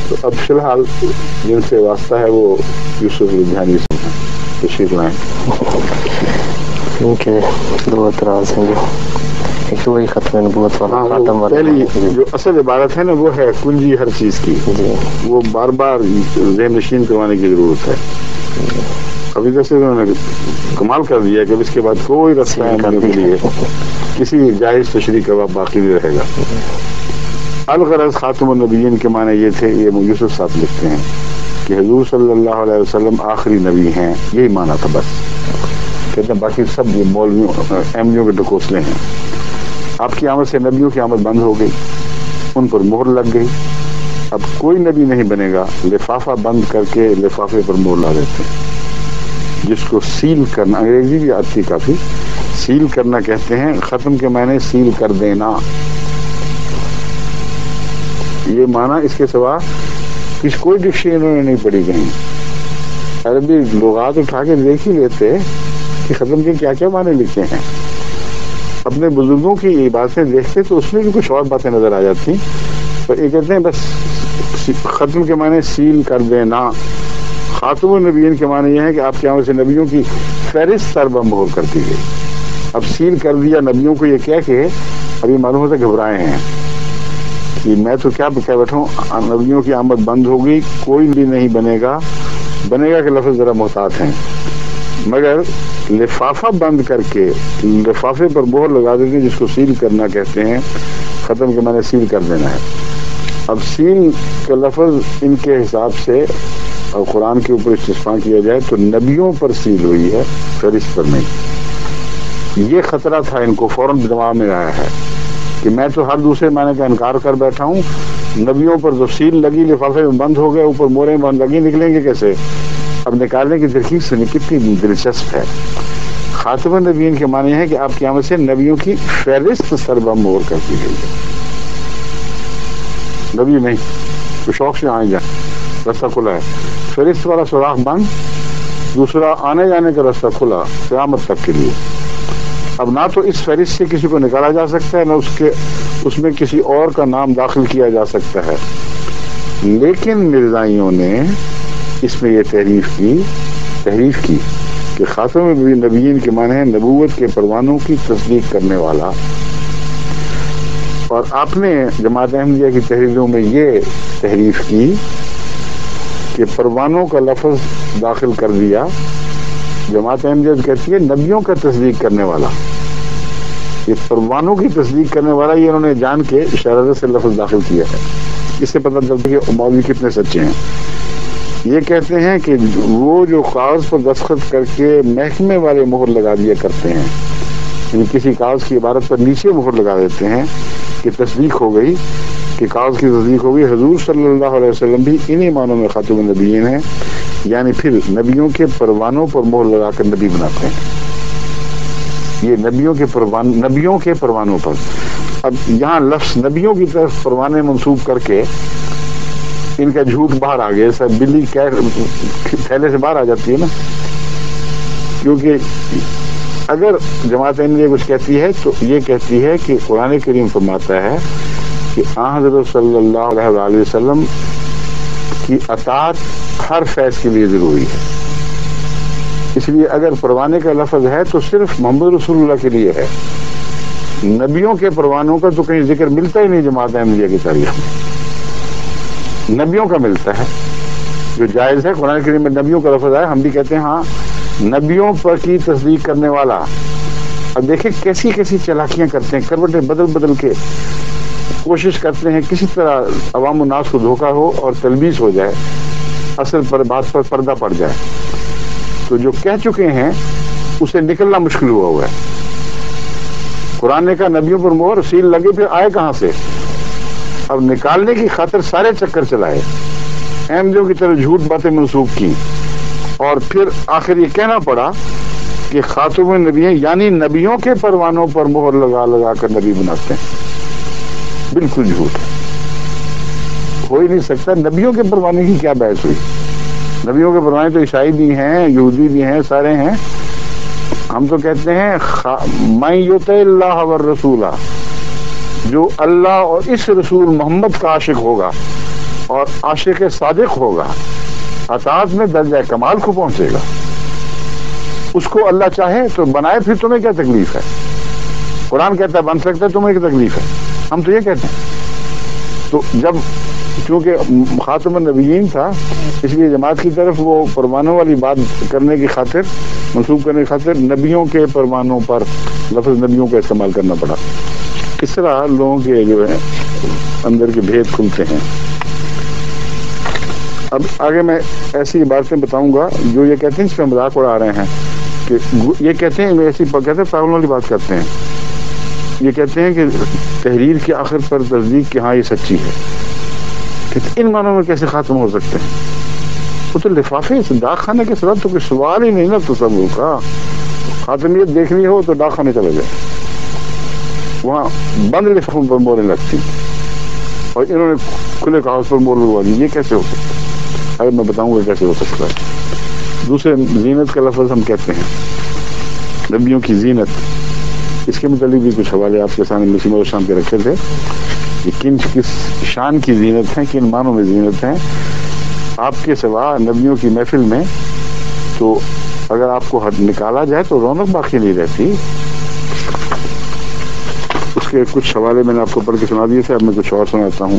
تو اب فی الحال جن سے واسطہ ہے وہ یوسف لدھیانوی سے ہیں، تشریف لائیں۔ ان کے دو اعتراض ہیں، جو ایک وہی ختم نبوت والا خاتم والا، پہلی جو اصل عبارت ہے نا وہ ہے کنجی ہر چیز کی، وہ بار بار ذہن نشین کروانے کی ضرورت ہے۔ ابھی جیسے انہوں نے کمال کر دیا کہ اس کے بعد کوئی رستہ ہے کے لیے کسی جائز تشریح کا باقی نہیں رہے گا۔ الغرض خاتم النبیین کے معنی یہ تھے، یہ یوسف صاحب لکھتے ہیں کہ حضور صلی اللہ علیہ وسلم آخری نبی ہیں، یہی معنی تھا بس۔ کہتے ہیں باقی سب یہ مولویوں احمدیوں کے ڈکوسلے ہیں۔ آپ کی آمد سے نبیوں کی آمد بند ہو گئی، ان پر مہر لگ گئی، اب کوئی نبی نہیں بنے گا، لفافہ بند کر کے لفافے پر مہر لا دیتے ہیں، جس کو سیل کرنا، انگریزی بھی آتی کافی، سیل کرنا کہتے ہیں۔ ختم کے معنی سیل کر دینا، یہ معنی اس کے سوا کوئی ڈکشنری انہوں نے نہیں پڑھی کہیں۔ عربی لغات اٹھا کے دیکھ ہی لیتے کہ ختم کے کیا کیا معنی لکھے ہیں، اپنے بزرگوں کی یہ باتیں دیکھتے تو اس میں بھی کچھ اور باتیں نظر آ جاتی، پر یہ کہتے ہیں بس ختم کے معنی سیل کر دینا۔ خاتم النبیین کے معنی یہ ہے کہ آپ کی آمد سے نبیوں کی فہرست سر بمہر کر دی گئی۔ اب سیل کر دیا نبیوں کو، یہ کہہ کے ابھی معلوم ہوتا گھبرائے ہیں کہ میں تو کیا بیٹھا ہوں، نبیوں کی آمد بند ہو گئی، کوئی بھی نہیں بنے گا کہ لفظ ذرا محتاط ہیں، مگر لفافہ بند کر کے لفافے پر مہر لگا دیتے ہیں، جس کو سیل کرنا کہتے ہیں۔ ختم کے معنی سیل کر دینا ہے۔ اب سیل کا لفظ ان کے حساب سے اور قرآن کے اوپر استثناء کیا جائے تو نبیوں پر سیل ہوئی ہے، فہرست پر نہیں۔ یہ خطرہ تھا ان کو، فوراً دماغ میں آیا ہے کہ میں تو ہر دوسرے معنی کا انکار کر بیٹھا ہوں، نبیوں پر جو سیل لگی لفافے میں بند ہو گئے، اوپر موریں بند لگی، نکلیں گے کیسے؟ اب نکالنے کی تحقیق سنی کتنی دلچسپ ہے۔ خاتم النبیین کے معنی ہے کہ آپ کی آمد سے نبیوں کی فہرست سربمہر کر دی گئی ہے۔ نبی نہیں تو شوق سے آئیں جائیں، رستہ کھلا ہے، فہرست والا سوراخ بند، دوسرا آنے جانے کا رستہ کھلا قیامت تک کے لیے۔ اب نہ تو اس فہرست سے کسی کو نکالا جا سکتا ہے، نہ اس میں کسی اور کا نام داخل کیا جا سکتا ہے۔ لیکن مرزائیوں نے اس میں یہ تحریف کی کہ خاتم النبیین کے معنی ہے نبوت کے پروانوں کی تصدیق کرنے والا، اور آپ نے جماعت احمدیہ کی تحریروں میں یہ تحریف کی کہ پروانوں کا لفظ داخل کر دیا۔ جماعت احمدیہ کہتی ہے نبیوں کا تصدیق کرنے والا، یہ پروانوں کی تصدیق کرنے والا، یہ انہوں نے جان کے شرارت سے لفظ داخل کیا ہے۔ اس سے پتہ چلتا ہے کہ مولوی کتنے سچے ہیں۔ یہ کہتے ہیں کہ وہ جو کاغذ پر دستخط کر کے محکمے والے مہر لگا دیا کرتے ہیں، یعنی کسی کاغذ کی عبارت پر نیچے مہر لگا دیتے ہیں کہ تصدیق ہو گئی، کہ کاغذ کی تصدیق ہو گئی، حضور صلی اللہ علیہ وسلم بھی انہی معنوں میں خاتم النبیین ہیں، یعنی پھر نبیوں کے پروانوں پر مہر لگا کر نبی بناتے ہیں۔ یہ نبیوں کے پروانوں پر، اب یہاں لفظ نبیوں کی طرف پروانے منسوب کر کے ان کا جھوٹ باہر آ گیا، سب بلی تھیلے سے باہر آ جاتی ہے نا، کیونکہ اگر جماعت احمدیہ کچھ کہتی ہے تو یہ کہتی ہے کہ قرآن کریم فرماتا ہے کہ حضرت صلی اللہ علیہ وسلم کی اطاعت ہر فیض کے لیے ضروری ہے، اس لیے اگر پروانے کا لفظ ہے تو صرف محمد رسول اللہ کے لیے ہے۔ نبیوں کے پروانوں کا تو کہیں ذکر ملتا ہی نہیں جماعت احمدیہ کی تاریخ میں، نبیوں کا ملتا ہے جو جائز ہے۔ قرآن کریم میں نبیوں کا لفظ ہے، ہم بھی کہتے ہیں ہاں نبیوں پر کی تصدیق کرنے والا۔ اب دیکھیں کیسی کیسی چالاکیاں کرتے ہیں، کروٹیں بدل کے کوشش کرتے ہیں کسی طرح عوام الناس کو دھوکہ ہو اور تلبیس ہو جائے، اصل پر بات پر پردہ پڑ جائے۔ تو جو کہہ چکے ہیں اسے نکلنا مشکل ہوا ہے۔ قرآن نے کہا نبیوں پر مہر سیل لگے، پھر آئے کہاں سے؟ اب نکالنے کی خاطر سارے چکر چلائے، احمدیوں کی طرف جھوٹ باتیں منسوخ کی، اور پھر آخر یہ کہنا پڑا کہ خاتم النبی ہیں، یعنی نبیوں کے پروانوں پر مہر لگا کر نبی بناتے ہیں۔ بالکل جھوٹ ہو ہی نہیں سکتا۔ نبیوں کے پروانے کی کیا بحث ہوئی؟ نبیوں کے پروانے تو عیسائی بھی ہیں، یہودی بھی ہیں، سارے ہیں۔ ہم تو کہتے ہیں من یطع اللہ والرسول، جو اللہ اور اس رسول محمد کا عاشق ہوگا اور عاشق صادق ہوگا اطاعت میں درجہ کمال کو پہنچے گا. اس کو اللہ چاہے تو بنائے، پھر تمہیں کیا تکلیف ہے؟ قرآن کہتا ہے بن سکتا ہے، تمہیں کیا تکلیف ہے؟ ہم تو یہ کہتے ہیں. تو جب چونکہ خاتم النبیین تھا، اس لیے جماعت کی طرف وہ پروانوں والی بات کرنے کی خاطر، منسوخ کرنے کی خاطر نبیوں کے پروانوں پر لفظ نبیوں کا استعمال کرنا پڑا. اس طرح لوگوں کے جو ہے اندر کے بھید کھلتے ہیں. اب آگے میں ایسی عبارتیں بتاؤں گا جو یہ کہتے ہیں اس پہ مذاق اڑا رہے ہیں کہ یہ کہتے ہیں ایسی کہتے ہیں پاگل والی بات کرتے ہیں. یہ کہتے ہیں کہ تحریر کے آخر پر تصدیق کہ ہاں یہ سچی ہے. ان معنوں میں کیسے خاتم ہو سکتے ہیں؟ وہ تو لفافے ڈاک خانے کے ساتھ تو کوئی سوال ہی نہیں نا تصور کا. خاتمیت دیکھنی ہو تو ڈاک خانے چلے جائے، وہاں بند لفافوں پر موریں لگتی اور انہوں نے کھلے کاغذ پر مور لگوا دی. یہ کیسے ہو سکتا ہے؟ اگر میں بتاؤں گا کیسے ہو سکتا ہے. دوسرے زینت کا لفظ ہم کہتے ہیں، نبیوں کی زینت. اس کے متعلق بھی کچھ حوالے آپ کے سامنے مسیح موعود شام کے رکھے تھے. یہ کس شان کی زینت ہیں، کن معنوں میں زینت ہیں. آپ کے سوا نبیوں کی محفل میں تو اگر آپ کو نکالا جائے تو رونق باقی نہیں رہتی. اس کے کچھ حوالے میں نے آپ کو پڑھ کے سنا دیے تھے، اب میں کچھ اور سناتا ہوں.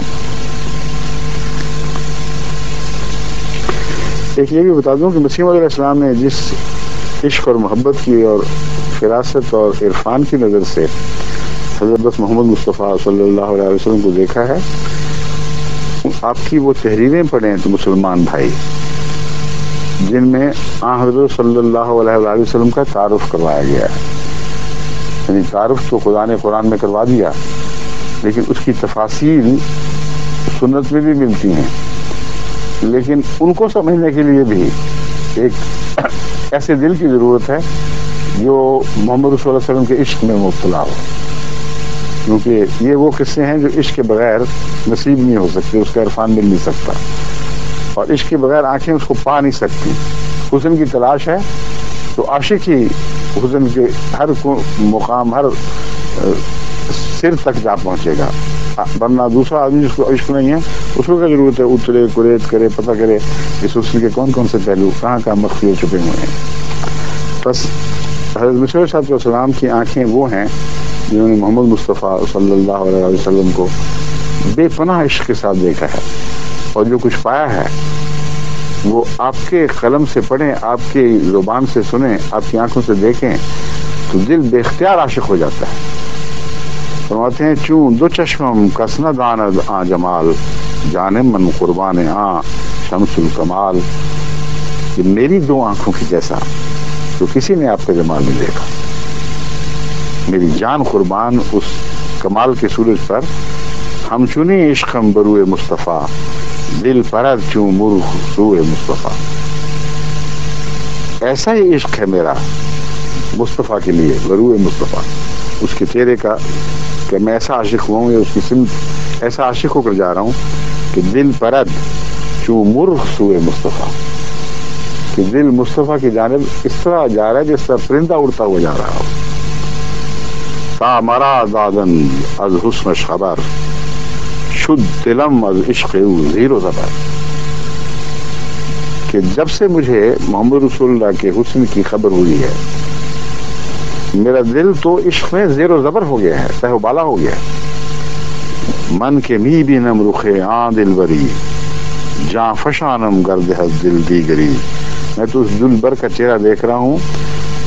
ایک یہ بھی بتا دوں کہ مسیح علیہ السلام نے جس عشق اور محبت کی اور فراست اور عرفان کی نظر سے حضرت محمد مصطفیٰ صلی اللہ علیہ وسلم کو دیکھا ہے، آپ کی وہ تحریریں پڑھیں تو مسلمان بھائی، جن میں حضرت صلی اللہ علیہ وسلم کا تعارف کروایا گیا ہے. یعنی تعارف تو خدا نے قرآن میں کروا دیا، لیکن اس کی تفاصیل سنت میں بھی ملتی ہیں. لیکن ان کو سمجھنے کے لیے بھی ایک ایسے دل کی ضرورت ہے جو محمد رسول اللہ علیہ وسلم کے عشق میں مبتلا ہو، کیونکہ یہ وہ قصے ہیں جو عشق کے بغیر نصیب نہیں ہو سکتے، اس کا عرفان مل نہیں سکتا، اور عشق کے بغیر آنکھیں اس کو پا نہیں سکتی. حسن کی تلاش ہے تو عاشق ہی حسن کے ہر مقام، ہر سر تک جا پہنچے گا، ورنہ دوسرا آدمی جس کو عشق نہیں ہے اس کو کیا ضرورت ہے اترے قریت کرے، پتہ کرے اس حسن کے کون کون سے پہلو کہاں کہاں مخفی چھپے ہوئے ہیں. بس حضرت مسیح علیہ السلام کی آنکھیں وہ ہیں جنہوں نے محمد مصطفیٰ صلی اللہ علیہ وسلم کو بے پناہ عشق کے ساتھ دیکھا ہے، اور جو کچھ پایا ہے وہ آپ کے قلم سے پڑھیں، آپ کی زبان سے سنیں، آپ کی آنکھوں سے دیکھیں تو دل بے اختیار عاشق ہو جاتا ہے. فرماتے ہیں چون دو چشمم کسنا داند آ جمال جانم من قربان آ شمس الکمال. کہ میری دو آنکھوں کی جیسا تو کسی نے آپ کا جمال نہیں دیکھا. میری جان قربان اس کمال کے سورج پر. ہم چنی عشقم بروئے مصطفیٰ دل پرد چوں مرخ روئے مصطفیٰ. ایسا ہی عشق ہے میرا مصطفیٰ کے لیے، بروئے مصطفیٰ، اس کے چہرے کا، کہ میں ایسا عاشق ہوا ہوں یا اس کی سمت ایسا عاشق ہو کر جا رہا ہوں کہ دل پرد چوں مرخ سوئے مصطفیٰ، کہ دل مصطفیٰ کی جانب اس طرح جا رہا ہے جس طرح پرندہ اڑتا ہوا جا رہا ہو. تا مرا دادن از حسنش خبر شد دلم از عشق او زیر و زبر. کہ جب سے مجھے محمد رسول اللہ کے حسن کی خبر ہوئی ہے میرا دل تو عشق میں زیر و زبر ہو گیا ہے، تہ و بالا ہو گیا ہے. من کے می بینم رخے آن دل بری جاں فشانم گرد ہز دل دیگری. میں تو اس دل بر کا چہرہ دیکھ رہا ہوں،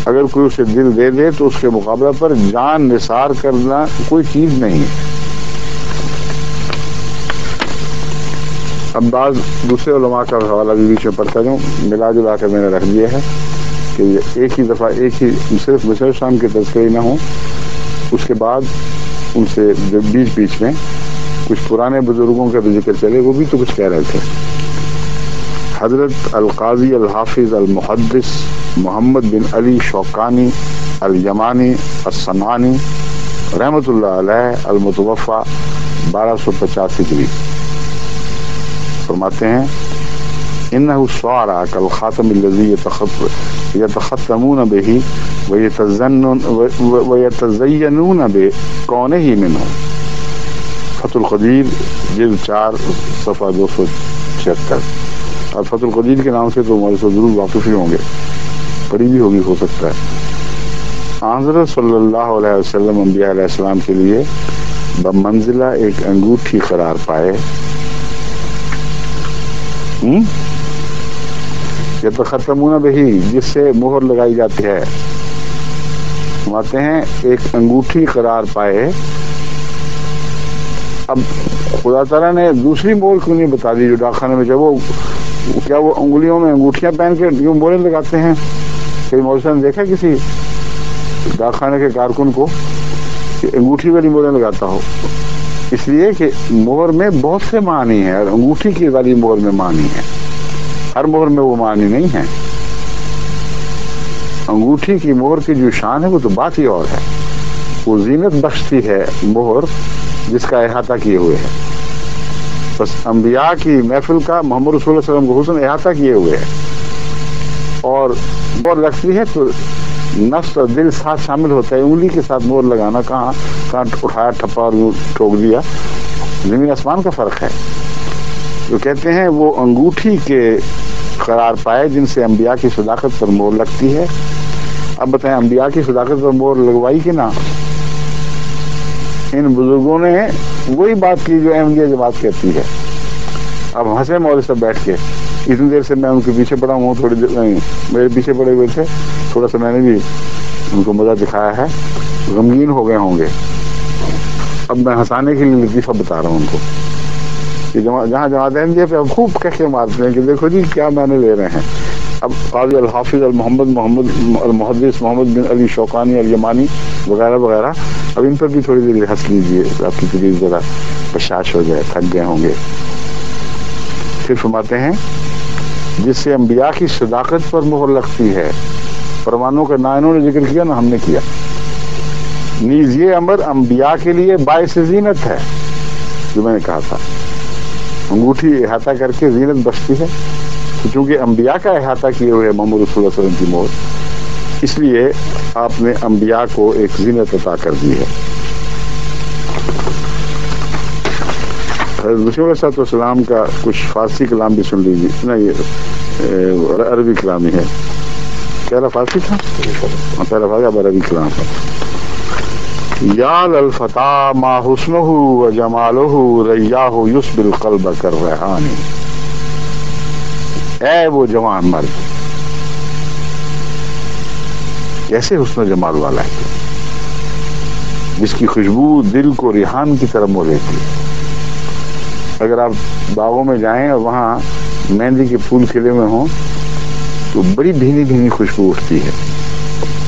اگر کوئی اسے دل دے دے تو اس کے مقابلہ پر جان نثار کرنا کوئی چیز نہیں. اب بعض دوسرے علماء کا حوالہ بھی بیچ میں پڑھتا جاؤں، ملا جلا کر میں نے رکھ دیا ہے کہ ایک ہی دفعہ ایک ہی صرف مسیح شام کے تذکرے نہ ہوں، اس کے بعد ان سے جو بیچ میں کچھ پرانے بزرگوں کا بھی ذکر چلے، وہ بھی تو کچھ کہہ رہے تھے. حضرت القاضی الحافظ المحدث محمد بن علی شوقانی الیمانی الصنعانی رحمۃ اللہ علیہ المتوفى 1250 ہجری فرماتے ہیں انہ الشعراء کالخاتم الذی یتختمون به ویتزینون بکونہ منہ. فتح القدیر جلد 4 صفحہ 276. اور فتح القدیر کے نام سے تو ہمارے ساتھ ضرور واقف ہی ہوں گے، پڑھی بھی ہوگی ہو سکتا ہے. حضرت صلی اللہ علیہ وسلم انبیاء علیہ السلام کے لیے بمنزلہ ایک انگوٹھی قرار پائے. یتختمون بہی، جس سے مہر لگائی جاتی ہے. فرماتے ہیں ایک انگوٹھی قرار پائے. اب خدا تعالیٰ نے دوسری مہر کیوں نہیں بتا دی جو ڈاکخانے میں جب وہ کیا وہ انگلیوں میں انگوٹھیاں پہن کے یوں مہریں لگاتے ہیں؟ کئی مولوی نے دیکھا کسی ڈاکخانے کے کارکن کو کہ انگوٹھی والی مہریں لگاتا ہو؟ اس لیے کہ مہر میں بہت سے معنی ہیں اور انگوٹھی کی والی مہر میں معنی ہے، ہر مہر میں وہ معنی نہیں ہے. انگوٹھی کی مہر کی جو شان ہے وہ تو بات ہی اور ہے. وہ زینت بخشتی ہے مہر جس کا احاطہ کیے ہوئے ہے. بس انبیاء کی محفل کا محمد رسول اللہ علیہ وسلم کو حسن احاطہ کیے ہوئے ہے، اور مہر لگتی ہے تو نفس اور دل ساتھ شامل ہوتا ہے. انگلی کے ساتھ مہر لگانا کہاں اٹھایا ٹھپا اور ٹھوک دیا، زمین آسمان کا فرق ہے. جو کہتے ہیں وہ انگوٹھی کے قرار پائے جن سے انبیاء کی صداقت پر مہر لگتی ہے. اب بتائیں انبیاء کی صداقت پر مہر لگوائی کہ نہ؟ ان بزرگوں نے وہی بات کی جو احمدیہ جماعت کہتی ہے. اب ہنسے مولوی صاحب بیٹھ کے، اتنی دیر سے میں ان کے پیچھے پڑا ہوں، تھوڑی دیر میرے پیچھے پڑے ہوئے تھے، تھوڑا سا میں نے بھی ان کو مزہ دکھایا ہے، غمگین ہو گئے ہوں گے. اب میں ہنسانے کے لیے لطیفہ بتا رہا ہوں ان کو کہ جہاں جماعت احمدیہ پہ اب خوب کہے مارتے ہیں کہ دیکھو جی کیا میں نے لے رہے ہیں. اب قاضی الحافظ المحدث محمد بن علی شوقانی الیمانی وغیرہ وغیرہ، اب ان پر بھی تھوڑی دیر ہنس لیجیے، آپ کی طبیعت ذرا بشاش ہو جائے، تھک گئے ہوں گے. پھر فرماتے ہیں جس سے انبیاء کی صداقت پر مہر لگتی ہے. پروانوں کا نہ انہوں نے ذکر کیا نہ ہم نے کیا. نیز یہ امر انبیاء کے لیے باعث زینت ہے، جو میں نے کہا تھا انگوٹھی احاطہ کر کے زینت بچتی ہے. تو چونکہ انبیاء کا احاطہ کیے ہوئے محمد رسول اللہ صلی اللہ علیہ وسلم کی مہر، اس لیے آپ نے انبیاء کو ایک زینت عطا کر دی ہے. حضرت مسیح علیہ السلام کا کچھ فارسی کلام بھی سن لیجیے. نہ یہ عربی کلام ہی ہے. پہلا فارسی تھا، پہلا فارسی، اب عربی کلام ہے. یا للفتى ما حسنه وجماله ریاہ یسبی القلب کالریحان. اے وہ جوان مرد کیسے حسن و جمال والا ہے، جس کی خوشبو دل کو ریحان کی طرح مو لیتی ہے. اگر آپ باغوں میں جائیں اور وہاں مہندی کے پھول کھلے ہوئے ہوں تو بڑی بھینی بھینی خوشبو اٹھتی ہے،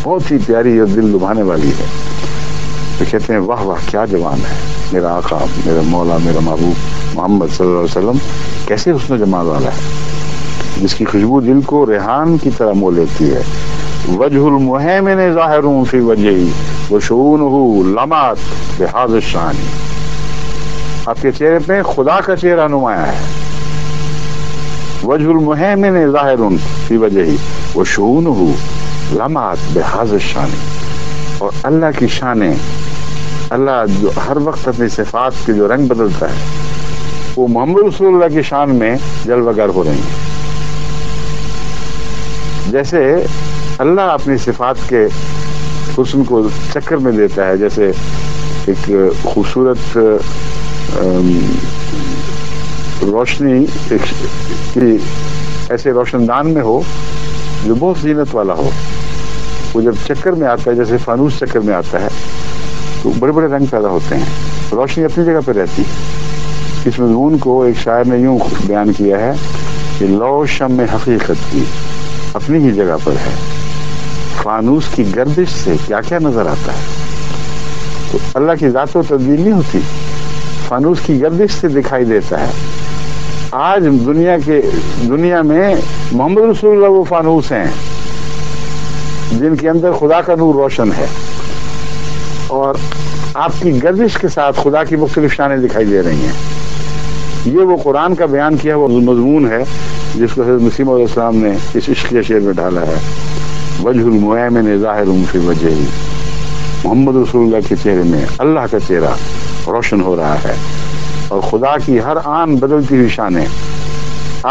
بہت ہی پیاری اور دل لبھانے والی ہے. تو کہتے ہیں واہ واہ کیا جوان ہے میرا آقا، میرا مولا، میرا محبوب محمد صلی اللہ علیہ وسلم، کیسے حسن و جمال والا ہے، جس کی خوشبو دل کو ریحان کی طرح مو لیتی ہے. وجہ المہیمن ظاہر فی وجہی وشؤونہ لمعت بہذا الشان. آپ کے چہرے پہ خدا کا چہرہ نمایاں ہے. وجہ المہیمن ظاہر فی وجہی وشؤونہ لمعت بہذا الشان. اور اللہ کی شانیں، اللہ جو ہر وقت اپنی صفات کے جو رنگ بدلتا ہے، وہ محمد رسول اللہ کی شان میں جلوہ گر ہو رہی ہیں. جیسے اللہ اپنی صفات کے حسن کو چکر میں دیتا ہے، جیسے ایک خوبصورت روشنی ایسے روشن دان میں ہو جو بہت زینت والا ہو، وہ جب چکر میں آتا ہے، جیسے فانوس چکر میں آتا ہے، تو بڑے بڑے رنگ پیدا ہوتے ہیں. روشنی اپنی جگہ پہ رہتی ہے. اس مضمون کو ایک شاعر نے یوں بیان کیا ہے کہ لو شمع حقیقت کی اپنی ہی جگہ پر ہے، فانوس کی گردش سے کیا کیا نظر آتا ہے. تو اللہ کی ذات و تبدیل نہیں ہوتی، فانوس کی گردش سے دکھائی دیتا ہے. آج دنیا میں محمد رسول اللہ وہ فانوس ہیں جن کے اندر خدا کا نور روشن ہے، اور آپ کی گردش کے ساتھ خدا کی مختلف شانیں دکھائی دے رہی ہیں. یہ وہ قرآن کا بیان کیا وہ مضمون ہے جس کو حضرت مسیح علیہ السلام نے اس عشقیہ شعر میں ڈالا ہے. وجہ المہیمن ظاہر فی وجہہ. محمد رسول اللہ کے چہرے میں اللہ کا چہرہ روشن ہو رہا ہے. اور خدا کی ہر آن بدلتی ہوئی شانیں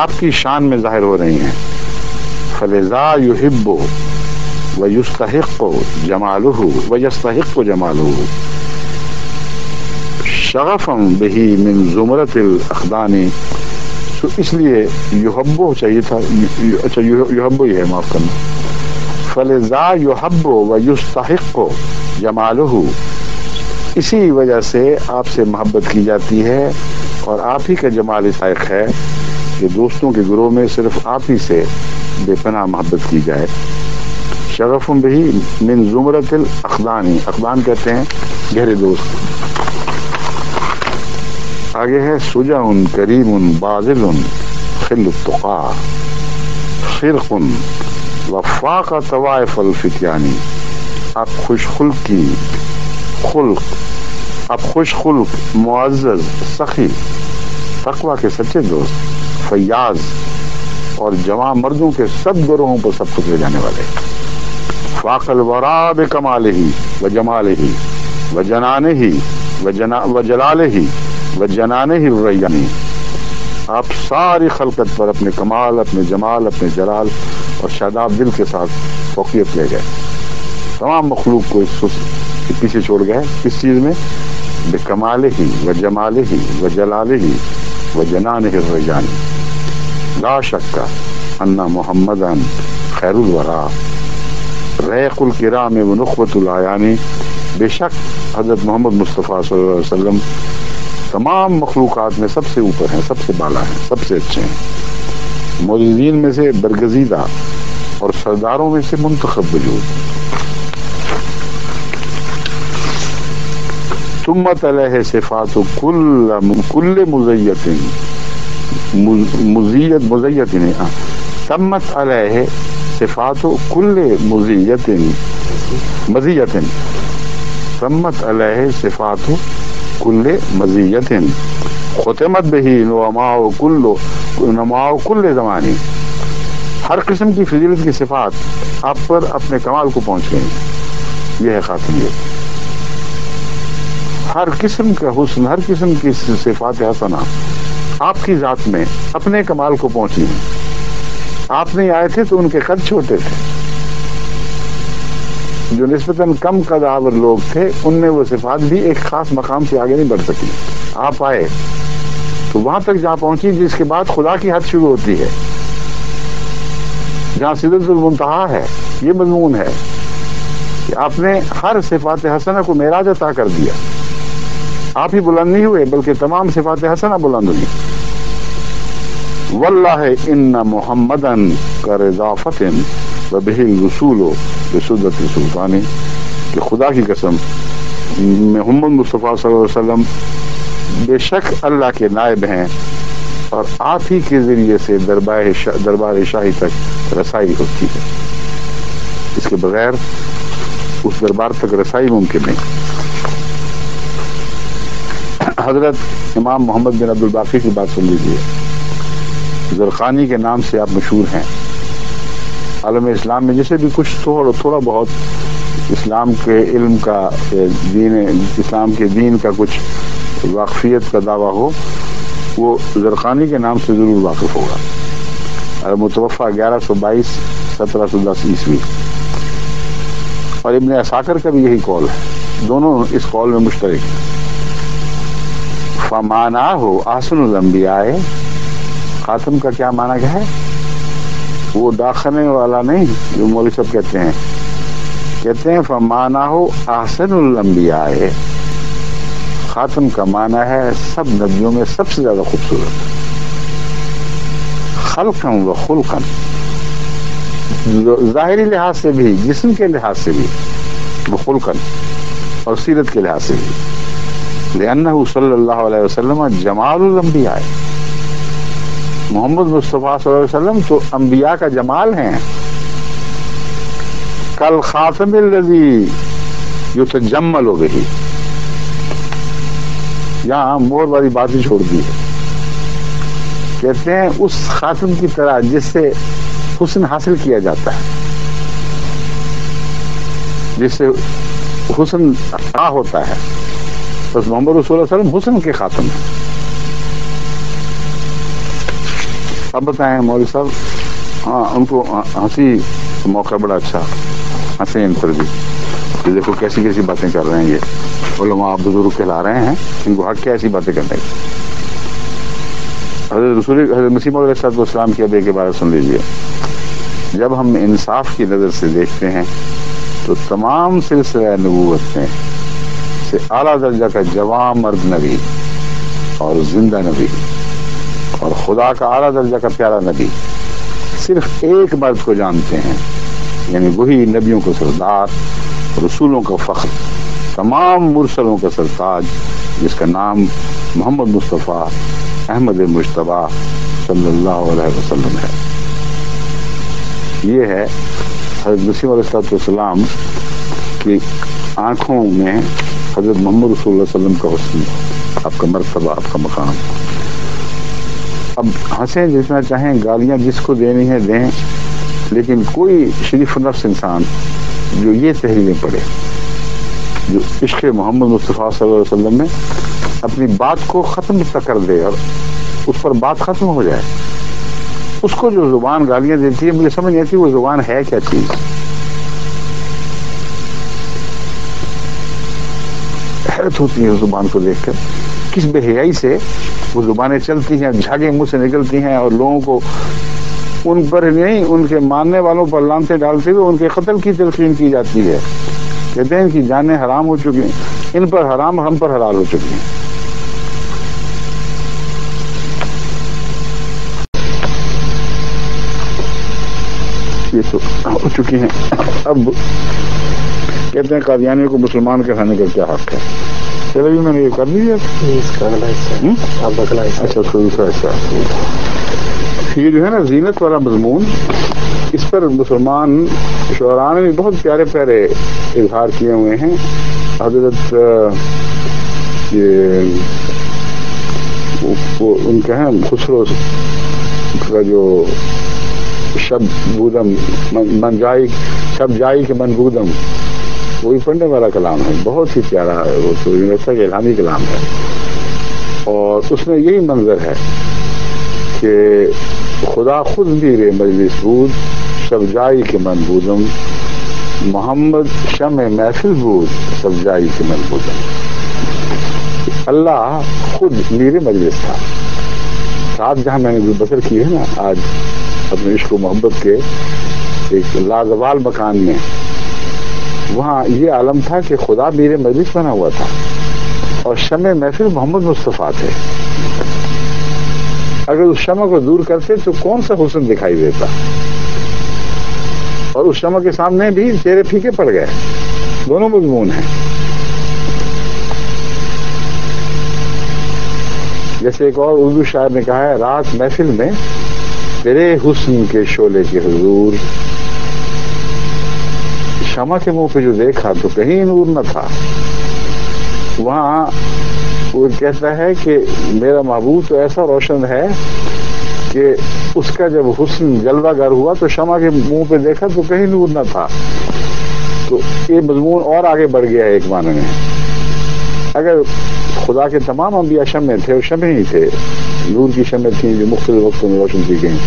آپ کی شان میں ظاہر ہو رہی ہیں. فلذا یحب ویستحق جمالہ ویستحق جمالہ شغفا بہ من زمرۃ الاخدان. تو اس لیے یحب چاہیے تھا, اچھا یحب ہی ہے, معاف کرنا. فلذا یحب ویستحق جمالہ, اسی وجہ سے آپ سے محبت کی جاتی ہے اور آپ ہی کا جمال لائق ہے کہ دوستوں کے گروہ میں صرف آپ ہی سے بے پناہ محبت کی جائے. شغف بہی من زمرۃ الاخدان, اخدان کہتے ہیں گہرے دوست. آگے ہے سجع کریم باذل خل التقا خرق وفاق طوائف الفتیانی. آپ خوش خلقی خلق, آپ خوش خلق, معزز, سخی, تقوی کے سچے دوست, فیاض اور جوان مردوں کے سب گروہوں پر سب کچھ لے جانے والے. فاق الورا بکمالہ وجمالہ وجنانہ وجلالہ وجنانہ الریانی. آپ ساری خلقت پر اپنے کمال, اپنے جمال, اپنے جلال اور شاداب دل کے ساتھ فوقیت لے گئے. تمام مخلوق کو اس پیچھے چھوڑ گئے. کس چیز میں؟ بکمالہ وجمالہ وجلالہ وجنانہ الریانی. لا شک ان محمدا خیر الورا ریق الکرام ونخوۃ الاعیان. بے شک حضرت محمد مصطفیٰ صلی اللہ علیہ وسلم تمام مخلوقات میں سب سے اوپر ہیں, سب سے بالا ہیں, سب سے اچھے ہیں, موجودین میں سے برگزیدہ اور سرداروں میں سے منتخب وجود. تمت علیہ صفات کل مزیت مزیت تمت علیہ صفات کل مزیت مزیت تمت علیہ صفات کل مزیت ختمت بہی نماء کل زمانی. ہر قسم کی فضیلت کی صفات آپ پر اپنے کمال کو پہنچ گئی. یہ ہے خاتمیت. ہر قسم کا حسن, ہر قسم کی صفات حسنہ آپ کی ذات میں اپنے کمال کو پہنچی ہیں. آپ نہیں آئے تھے تو ان کے قد چھوٹے تھے. جو نسبتاً کم قد آور لوگ تھے ان میں وہ صفات بھی ایک خاص مقام سے آگے نہیں بڑھ سکی. آپ آئے تو وہاں تک جہاں پہنچی جس کے بعد خدا کی حد شروع ہوتی ہے, جہاں سدرۃ المنتہا ہے. یہ مضمون ہے کہ آپ نے ہر صفات حسنہ کو معراج عطا کر دیا. آپ ہی بلند نہیں ہوئے بلکہ تمام صفات حسنہ بلند ہوئی. واللہ ان محمدا کرضافت وبہ الرسول بسدۃ سلطانی. کہ خدا کی قسم محمد مصطفیٰ صلی اللہ علیہ وسلم بے شک اللہ کے نائب ہیں اور آپ ہی کے ذریعے سے دربار شاہی تک رسائی ہوتی ہے. اس کے بغیر اس دربار تک رسائی ممکن نہیں. حضرت امام محمد بن عبد الباقی کی بات سن لیجیے. زرقانی کے نام سے آپ مشہور ہیں عالم اسلام میں. جسے بھی کچھ تھوڑا بہت اسلام کے علم کا, اسلام کے دین کا کچھ واقفیت کا دعویٰ ہو, وہ زرقانی کے نام سے ضرور واقف ہوگا. اور متوفہ 1122 1710 عیسوی. اور ابن عساکر کا بھی یہی قول ہے. دونوں اس قول میں مشترک ہیں. فَمَانَاهُ أَحْسَنُ الْأَنْبِيَاءِ. خاتم کا کیا معنی ہے؟ وہ ڈاکخانے والا نہیں جو مولوی صاحب کہتے ہیں. کہتے ہیں فَمَانَاهُ أَحْسَنُ الْأَنْبِيَاءِ. خاتم کا معنی ہے سب نبیوں میں سب سے زیادہ خوبصورت. خلقاً و خلقاً, ظاہری لحاظ سے بھی, جسم کے لحاظ سے بھی, وہ خلقاً اور سیرت کے لحاظ سے بھی. لأنه صلی اللہ علیہ وسلم جمال الانبیاء. محمد مصطفیٰ صلی اللہ علیہ وسلم تو انبیاء کا جمال ہیں. کالخاتم الذی یتجمل بہ. یہاں مور والی بات ہی چھوڑ دی ہے. کہتے ہیں اس خاتم کی طرح جس سے حسن حاصل کیا جاتا ہے, جس سے حسن عطا ہوتا ہے, بس محمد رسول اللہ علیہ وسلم حسن کے خاتم ہیں. اب بتائیں مولوی صاحب، ہاں ان کو ہنسی موقع بڑا اچھا، ہنسیں ان پر بھی، یہ دیکھو کیسی کیسی باتیں کر رہے ہیں، یہ علماء بزرگ کہلا رہے ہیں، ان کو حق کیا ایسی باتیں کرنے کی۔ حضرت مسیح موعود علیہ السلام کی اب ایک عبارت سن لیجیے، جب ہم انصاف کی نظر سے دیکھتے ہیں تو تمام سلسلہ نبوت میں سے اعلیٰ درجہ کا جوان مرد نبی اور زندہ نبی اور خدا کا اعلیٰ درجہ کا پیارا نبی صرف ایک مرد کو جانتے ہیں، یعنی وہی نبیوں کو سردار، رسولوں کا فخر، تمام مرسلوں کا سرتاج، جس کا نام محمد مصطفیٰ احمد مجتبیٰ صلی اللہ علیہ وسلم ہے۔ یہ ہے حضرت مسیح علیہ السلام کی آنکھوں میں حضرت محمد رسول اللہ علیہ وسلم کا حسن، آپ کا مرتبہ، آپ کا مقام۔ اب ہنسیں جتنا چاہیں، گالیاں جس کو دینی ہے دیں، لیکن کوئی شریف نفس انسان جو یہ تحریریں پڑھے، جو عشق محمد مصطفیٰ صلی اللہ علیہ وسلم میں اپنی بات کو ختم تک کر دے اور اس پر بات ختم ہو جائے، اس کو جو زبان گالیاں دیتی ہے، مجھے سمجھ نہیں آتی وہ زبان ہے کیا چیز۔ حیرت ہوتی ہے اس زبان کو دیکھ کر، کس بے حیائی سے وہ زبانیں چلتی ہیں، جھاگیں منہ سے نکلتی ہیں، اور لوگوں کو ان پر نہیں، ان کے ماننے والوں پر لانتیں ڈالتے ہوئے ان کے قتل کی تلقین کی جاتی ہے۔ کہتے ہیں ان کی جانیں حرام ہو چکی ہیں، ان پر حرام، ہم پر حلال ہو چکی ہیں۔ یہ تو ہو چکی ہیں۔ اب کہتے ہیں قادیانیوں کو مسلمان کہلانے کا کیا حق ہے؟ چلو بھی میں نے یہ کر دیا، اچھا دوسرا حصہ یہ جو ہے نا زینت والا مضمون، اس پر مسلمان شعراء نے بھی بہت پیارے پیارے اظہار کیے ہوئے ہیں۔ حضرت یہ ان کا ہے خسرو کا جو شب بودم من جائی، شب جائی کے من بودم، وہی پڑھنے والا کلام ہے، بہت ہی پیارا ہے، وہ تو یونیورسٹی کا الہامی کلام ہے، اور اس میں یہی منظر ہے کہ خدا خود میرے مجلس بود، شب جائی کے من بودم، محمد شمع محفل بود، شب جائی کے من بودم۔ اللہ خود میرے مجلس تھا، رات جہاں میں نے بسر کی ہے نا آج اپنے عشق و محبت کے ایک لازوال مکان میں، وہاں یہ عالم تھا کہ خدا میرے مجلس بنا ہوا تھا اور شمع محفل محمد مصطفیٰ تھے۔ اگر اس شمع کو دور کرتے تو کون سا حسن دکھائی دیتا، اور اس شمع کے سامنے بھی چہرے پھیکے پڑ گئے، دونوں مضمون ہیں۔ جیسے ایک اور اردو شاعر نے کہا ہے، رات محفل میں تیرے حسن کے شعلے کے حضور، شمع کے منہ پہ جو دیکھا تو کہیں نور نہ تھا۔ وہاں وہ کہتا ہے کہ میرا محبوب تو ایسا روشن ہے کہ اس کا جب حسن جلوہ گر ہوا تو شمع کے منہ پہ دیکھا تو کہیں نور نہ تھا۔ تو یہ مضمون اور آگے بڑھ گیا ہے ایک معنی میں۔ اگر خدا کے تمام انبیاء شمع تھے، وہ شمع ہی تھے، نور کی شمع تھیں جو مختلف وقتوں میں روشن کی گئیں،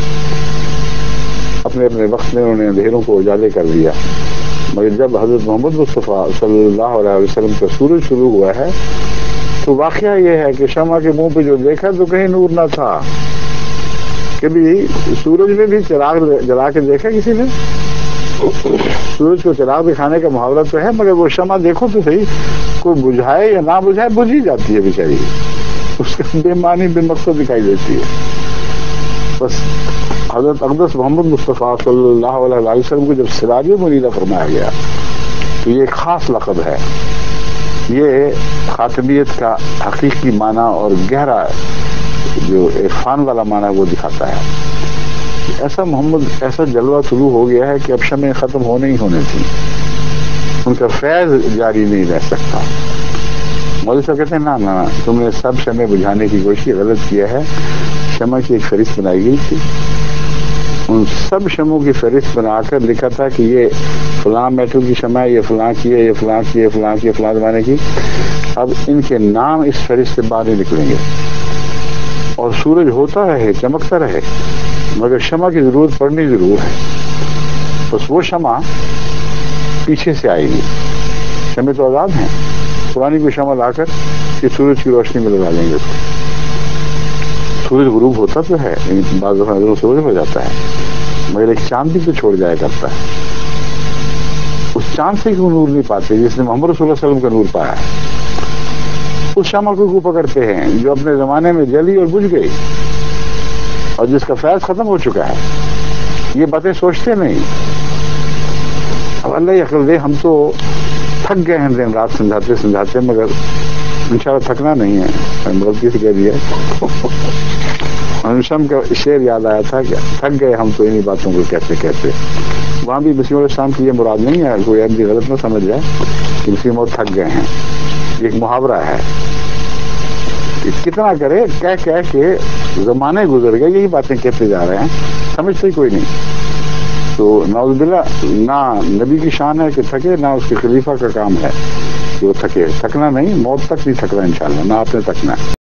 اپنے اپنے وقت میں انہوں نے اندھیروں کو اجالے کر دیا، مگر جب حضرت محمد مصطفیٰ صلی اللہ علیہ وسلم کا سورج شروع ہوا ہے تو واقعہ یہ ہے کہ شمع کے منہ پہ جو دیکھا تو کہیں نور نہ تھا۔ کبھی سورج میں بھی چراغ جلا کے دیکھا کسی نے؟ سورج کو چراغ دکھانے کا محاورہ تو ہے، مگر وہ شمع دیکھو تو صحیح، کوئی بجھائے یا نہ بجھائے بجھ ہی جاتی ہے بیچاری، اس کا بے معنی بے مقصد دکھائی دیتی ہے۔ بس حضرت اقدس محمد مصطفیٰ صلی اللہ علیہ وسلم کو جب سراج منیرہ فرمایا گیا تو یہ ایک خاص لقب ہے، یہ خاتمیت کا حقیقی معنی اور گہرا جو عرفان والا معنی وہ دکھاتا ہے۔ ایسا محمد ایسا جلوہ طلوع ہو گیا ہے کہ اب شمع ختم ہونے ہی ہونے تھی، ان کا فیض جاری نہیں رہ سکتا۔ مولوی صاحب کہتے ہیں نا تم نے سب شمع بجھانے کی کوشش غلط کیا ہے، شمع کی ایک فہرست بنائی گئی تھی، ان سب شمعوں کی فہرست بنا کر لکھا تھا کہ یہ فلاں میٹل کی شمع ہے، یہ فلاں کی ہے، یہ فلاں کی ہے، فلاں کی ہے، فلاں زمانے کی۔ اب ان کے نام اس فہرست سے باہر نکلیں گے اور سورج ہوتا رہے، چمکتا رہے، مگر شمع کی ضرورت پڑنی ضرور ہے. بس وہ شمع پیچھے سے آئے گی. شمع تو آزاد ہیں. پرانی کوئی شمع لا کر کہ سورج کی روشنی میں لگا دیں گے اس کو. سورج غروب ہوتا تو ہے، بعض دفعہ سورج ہو جاتا ہے، مگر ایک چاند بھی تو چھوڑ جایا کرتا ہے. اس چاند سے کیوں نور نہیں پاتے جس نے محمد رسول اللہ علیہ وسلم کا نور پایا ہے؟ اس شمع کو پکڑتے ہیں جو اپنے زمانے میں جلی اور بجھ گئی اور جس کا فیض ختم ہو چکا ہے. یہ باتیں سوچتے نہیں. اب اللہ یہ عقل دے. ہم تو تھک گئے ہیں دن رات سمجھاتے مگر انشاءاللہ تھکنا نہیں ہے. میں غلطی سے کہہ دیا. شم کا شعر یاد آیا تھا کہ تھک گئے ہم تو انہی باتوں کو کہتے. وہاں بھی مسیح علیہ السلام کی یہ مراد نہیں ہے، کوئی ایسی غلط نہ سمجھ جائے کہ مسیح موت تھک گئے ہیں. یہ ایک محاورہ ہے. کتنا کرے کہہ کے زمانے گزر گئے، یہی باتیں کہتے جا رہے ہیں، سمجھتے ہی کوئی نہیں. تو نعوذ باللہ نہ نبی کی شان ہے کہ تھکے، نہ اس کے خلیفہ کا کام ہے کہ وہ تھکے. تھکنا نہیں، موت تک نہیں تھکنا انشاءاللہ، نہ آپ نے تھکنا ہے.